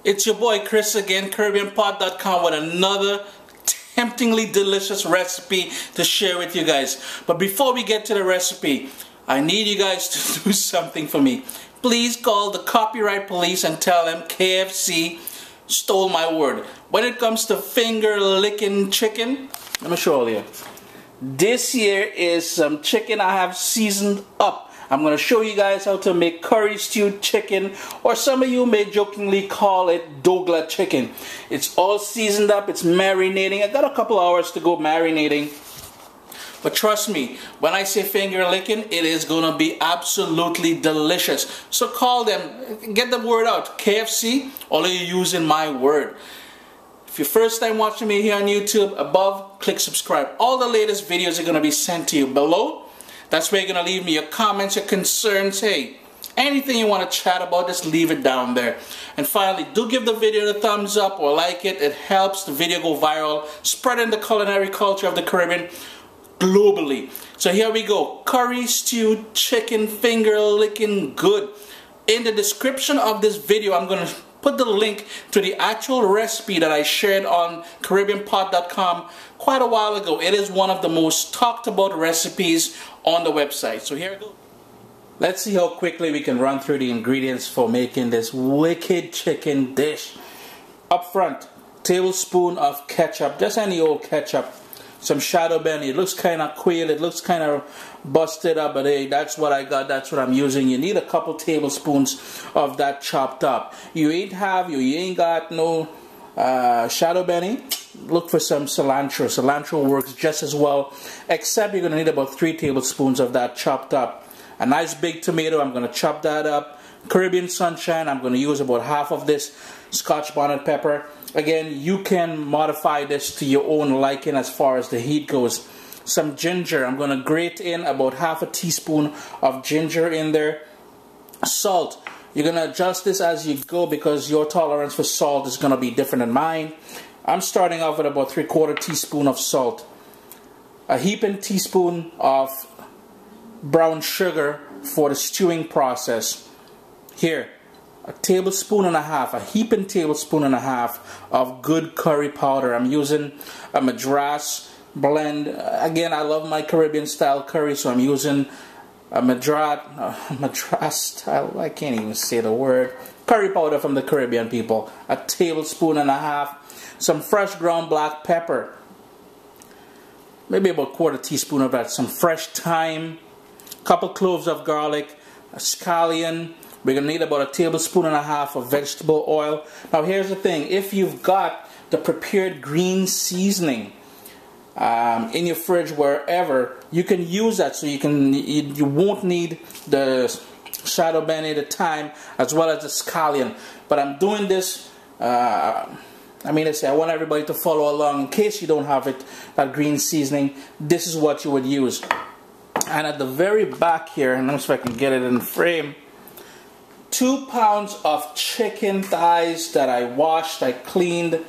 It's your boy Chris again, CaribbeanPot.com, with another temptingly delicious recipe to share with you guys. But before we get to the recipe, I need you guys to do something for me. Please call the copyright police and tell them KFC stole my word. When it comes to finger licking chicken, let me show you. This here is some chicken I have seasoned up. I'm going to show you guys how to make curry stewed chicken, or some of you may jokingly call it Douglas chicken. It's all seasoned up, it's marinating. I got a couple hours to go marinating. But trust me, when I say finger licking, it is going to be absolutely delicious. So call them, get the word out. KFC, all of you using my word. If you're first time watching me here on YouTube, above, click subscribe. All the latest videos are going to be sent to you below. That's where you're going to leave me your comments, your concerns. Hey, anything you want to chat about, just leave it down there. And finally, do give the video a thumbs up or like it. It helps the video go viral, spreading the culinary culture of the Caribbean globally. So here we go. Curry stewed chicken, finger licking good. In the description of this video, I'm going to put the link to the actual recipe that I shared on CaribbeanPot.com quite a while ago. It is one of the most talked about recipes on the website. So here we go. Let's see how quickly we can run through the ingredients for making this wicked chicken dish. Up front, tablespoon of ketchup, just any old ketchup. Some shadow benny. It looks kind of quail, it looks kind of busted up, but hey, that's what I got, that's what I'm using. You need a couple tablespoons of that chopped up. You ain't got no shadow benny, look for some cilantro. Cilantro works just as well, except you're going to need about 3 tablespoons of that chopped up. A nice big tomato, I'm going to chop that up. Caribbean sunshine, I'm going to use about half of this. Scotch bonnet pepper. Again, you can modify this to your own liking as far as the heat goes. Some ginger, I'm going to grate in about half a teaspoon of ginger in there. Salt, you're going to adjust this as you go because your tolerance for salt is going to be different than mine. I'm starting off with about 3/4 teaspoon of salt. A heaping teaspoon of brown sugar for the stewing process. Here, a tablespoon and a half, a heaping tablespoon and a half of good curry powder. I'm using a Madras blend. Again, I love my Caribbean style curry, so I'm using a Madras style, I can't even say the word, curry powder from the Caribbean people. A tablespoon and a half. Some fresh ground black pepper, maybe about 1/4 teaspoon of that. Some fresh thyme, couple cloves of garlic, a scallion. We're going to need about 1.5 tablespoons of vegetable oil. Now here's the thing, if you've got the prepared green seasoning in your fridge, wherever, you can use that, so you won't need the shadow benny, the thyme, as well as the scallion. But I'm doing this, I want everybody to follow along in case you don't have it, that green seasoning. This is what you would use. And at the very back here, and let me see if I can get it in the frame, 2 pounds of chicken thighs that I washed, I cleaned,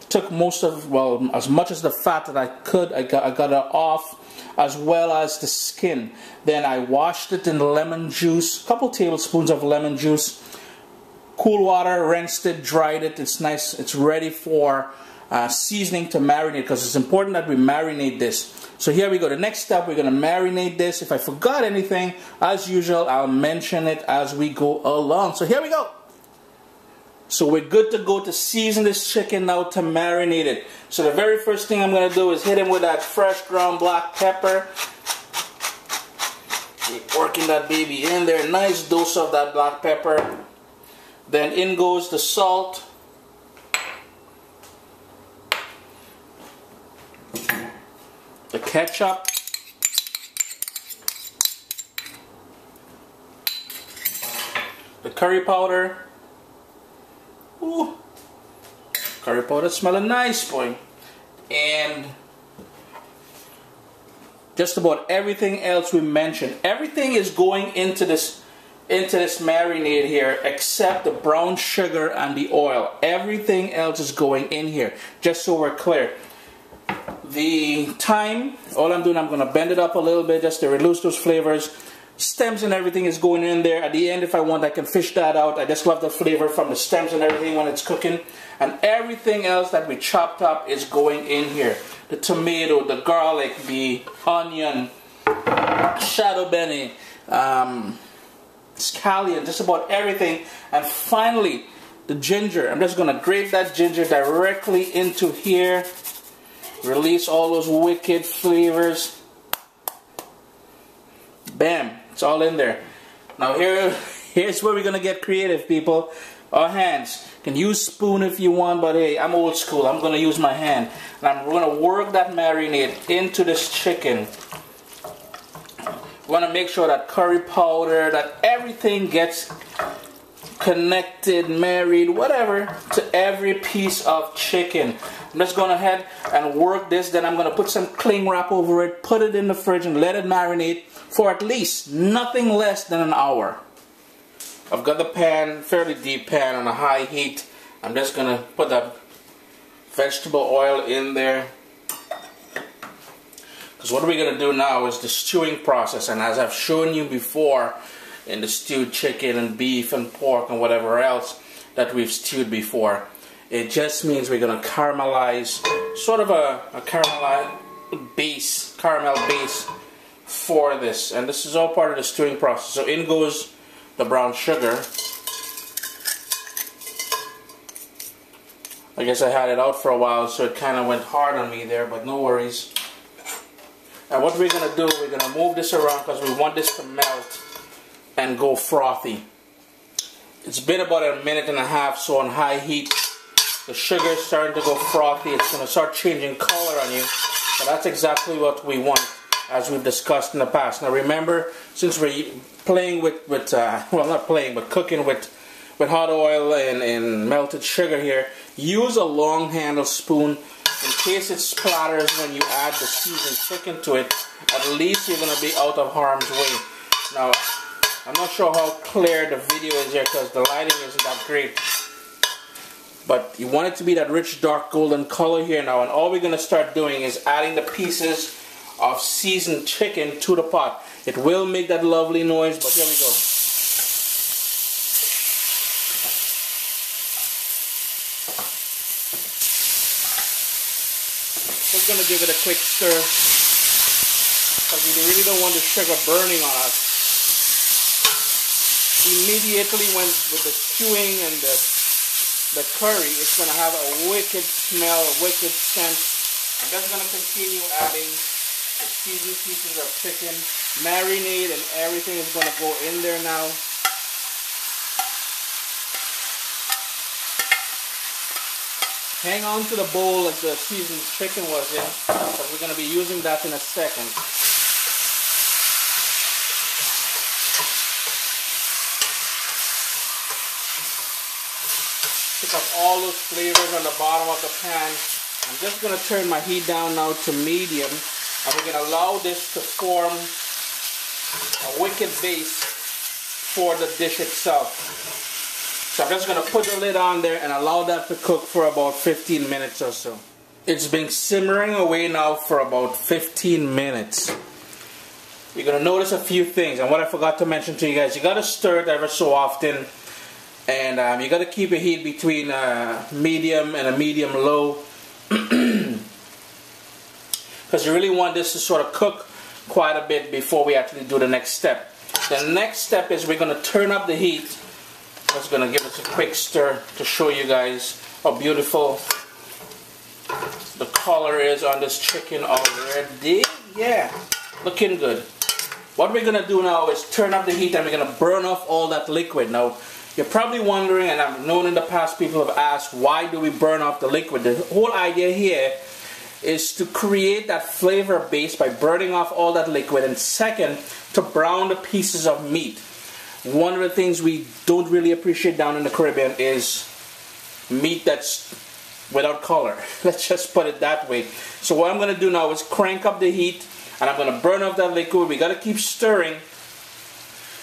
took most of, well, as much as the fat that I could, I got it off, as well as the skin. Then I washed it in lemon juice, a couple tablespoons of lemon juice, cool water, rinsed it, dried it. It's nice, it's ready for seasoning to marinate, because it's important that we marinate this. So here we go. The next step, we're going to marinate this. If I forgot anything, as usual, I'll mention it as we go along. So here we go. So we're good to go to season this chicken now, to marinate it. So the very first thing I'm going to do is hit him with that fresh ground black pepper. Keep working that baby in there. Nice dose of that black pepper. Then in goes the salt. The ketchup, the curry powder. Ooh, curry powder smelling nice, boy. And just about everything else we mentioned. Everything is going into this marinade here, except the brown sugar and the oil. Everything else is going in here, just so we're clear. The thyme, all I'm doing, I'm going to bend it up a little bit just to release those flavors. Stems and everything is going in there. At the end, if I want, I can fish that out. I just love the flavor from the stems and everything when it's cooking. And everything else that we chopped up is going in here. The tomato, the garlic, the onion, shadow bene, scallion, just about everything. And finally, the ginger. I'm just going to grate that ginger directly into here. Release all those wicked flavors. Bam. It's all in there. Now here's where we're going to get creative, people. Our hands. You can use spoon if you want, but hey, I'm old school. I'm going to use my hand. And I'm going to work that marinade into this chicken. We want to make sure that curry powder, that everything gets connected, married, whatever, to every piece of chicken. I'm just going ahead and work this. Then I'm going to put some cling wrap over it, put it in the fridge, and let it marinate for at least nothing less than an hour. I've got the pan, fairly deep pan on a high heat. I'm just going to put that vegetable oil in there. Because what we're going to do now is the stewing process. And as I've shown you before in the stewed chicken and beef and pork and whatever else that we've stewed before, it just means we're going to caramelize, sort of a caramel base for this. And this is all part of the stewing process. So in goes the brown sugar. I guess I had it out for a while, so it kind of went hard on me there, but no worries. And what we're going to do, we're going to move this around because we want this to melt and go frothy. It's been about a minute and a half, so on high heat, the sugar is starting to go frothy. It's going to start changing color on you. So that's exactly what we want, as we've discussed in the past. Now remember, since we're playing with well, not playing, but cooking with hot oil and melted sugar here, use a long handle spoon in case it splatters when you add the seasoned chicken to it. At least you're going to be out of harm's way. Now, I'm not sure how clear the video is here because the lighting isn't that great. But you want it to be that rich dark golden color here now. And all we're going to start doing is adding the pieces of seasoned chicken to the pot. It will make that lovely noise, but here we go. Just going to give it a quick stir because we really don't want the sugar burning on us. Immediately with the stewing and the curry, it's going to have a wicked smell, a wicked scent. I'm just going to continue adding the seasoned pieces of chicken, marinade, and everything is going to go in there now. Hang on to the bowl that the seasoned chicken was in, because we're going to be using that in a second. Pick up all those flavors on the bottom of the pan. I'm just going to turn my heat down now to medium, and we're going to allow this to form a wicked base for the dish itself. So I'm just going to put the lid on there and allow that to cook for about 15 minutes or so. It's been simmering away now for about 15 minutes. You're going to notice a few things, and what I forgot to mention to you guys, you got to stir it ever so often. And you got to keep your heat between medium and a medium low, because you really want this to sort of cook quite a bit before we actually do the next step. The next step is we're going to turn up the heat. I'm just going to give it a quick stir to show you guys how beautiful the color is on this chicken already. Yeah, looking good. What we're going to do now is turn up the heat and we're going to burn off all that liquid. Now, you're probably wondering, and I've known in the past people have asked, why do we burn off the liquid? The whole idea here is to create that flavor base by burning off all that liquid, and second, to brown the pieces of meat. One of the things we don't really appreciate down in the Caribbean is meat that's without color. Let's just put it that way. So what I'm going to do now is crank up the heat, and I'm going to burn off that liquid. We got to keep stirring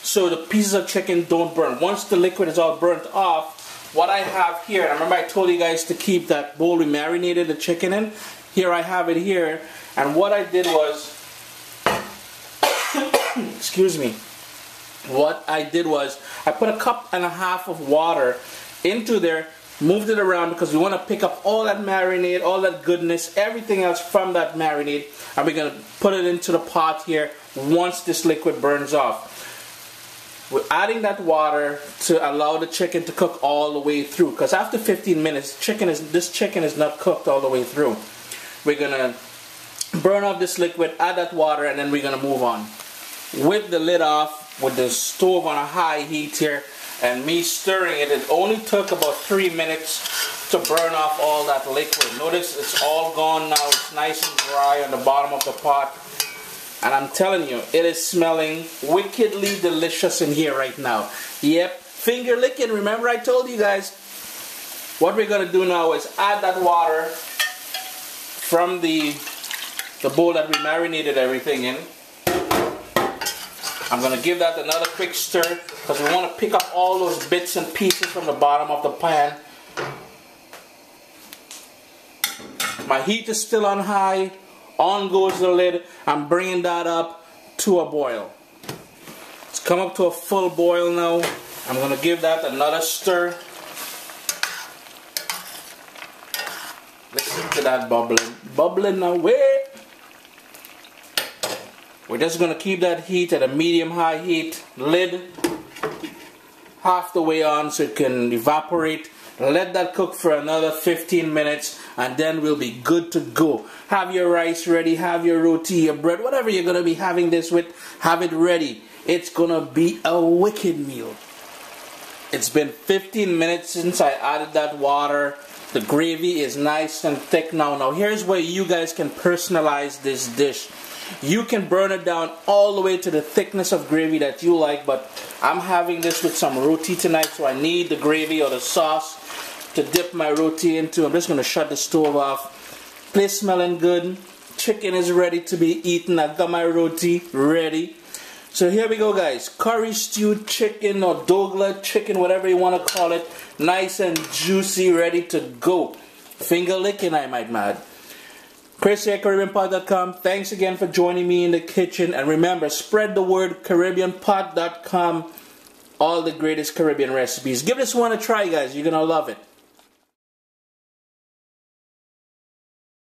so the pieces of chicken don't burn. Once the liquid is all burnt off, what I have here, and remember I told you guys to keep that bowl we marinated the chicken in. Here I have it here, and what I did was excuse me, what I did was I put a cup and a half of water into there, moved it around because we want to pick up all that marinade, all that goodness, everything else from that marinade, and we're going to put it into the pot here once this liquid burns off. We're adding that water to allow the chicken to cook all the way through, because after 15 minutes this chicken is not cooked all the way through. We're going to burn off this liquid, add that water, and then we're going to move on. With the lid off, with the stove on a high heat here, and me stirring it, it only took about 3 minutes to burn off all that liquid. Notice it's all gone now. It's nice and dry on the bottom of the pot. And I'm telling you, it is smelling wickedly delicious in here right now. Yep, finger licking. Remember I told you guys. What we're going to do now is add that water from the bowl that we marinated everything in. I'm going to give that another quick stir because we want to pick up all those bits and pieces from the bottom of the pan. My heat is still on high. On goes the lid. I'm bringing that up to a boil. It's come up to a full boil now. I'm going to give that another stir. Listen to that bubbling. Bubbling away. We're just going to keep that heat at a medium-high heat. Lid half the way on so it can evaporate. Let that cook for another 15 minutes and then we'll be good to go. Have your rice ready, have your roti, your bread, whatever you're going to be having this with, have it ready. It's going to be a wicked meal. It's been 15 minutes since I added that water. The gravy is nice and thick now. Now here's where you guys can personalize this dish. You can burn it down all the way to the thickness of gravy that you like, but I'm having this with some roti tonight, so I need the gravy or the sauce to dip my roti into. I'm just going to shut the stove off. Place smelling good. Chicken is ready to be eaten. I've got my roti ready. So here we go, guys. Curry stewed chicken or dogla chicken, whatever you want to call it. Nice and juicy, ready to go. Finger licking, I might add. Chris here, CaribbeanPot.com. Thanks again for joining me in the kitchen. And remember, spread the word, CaribbeanPot.com. All the greatest Caribbean recipes. Give this one a try, guys. You're going to love it.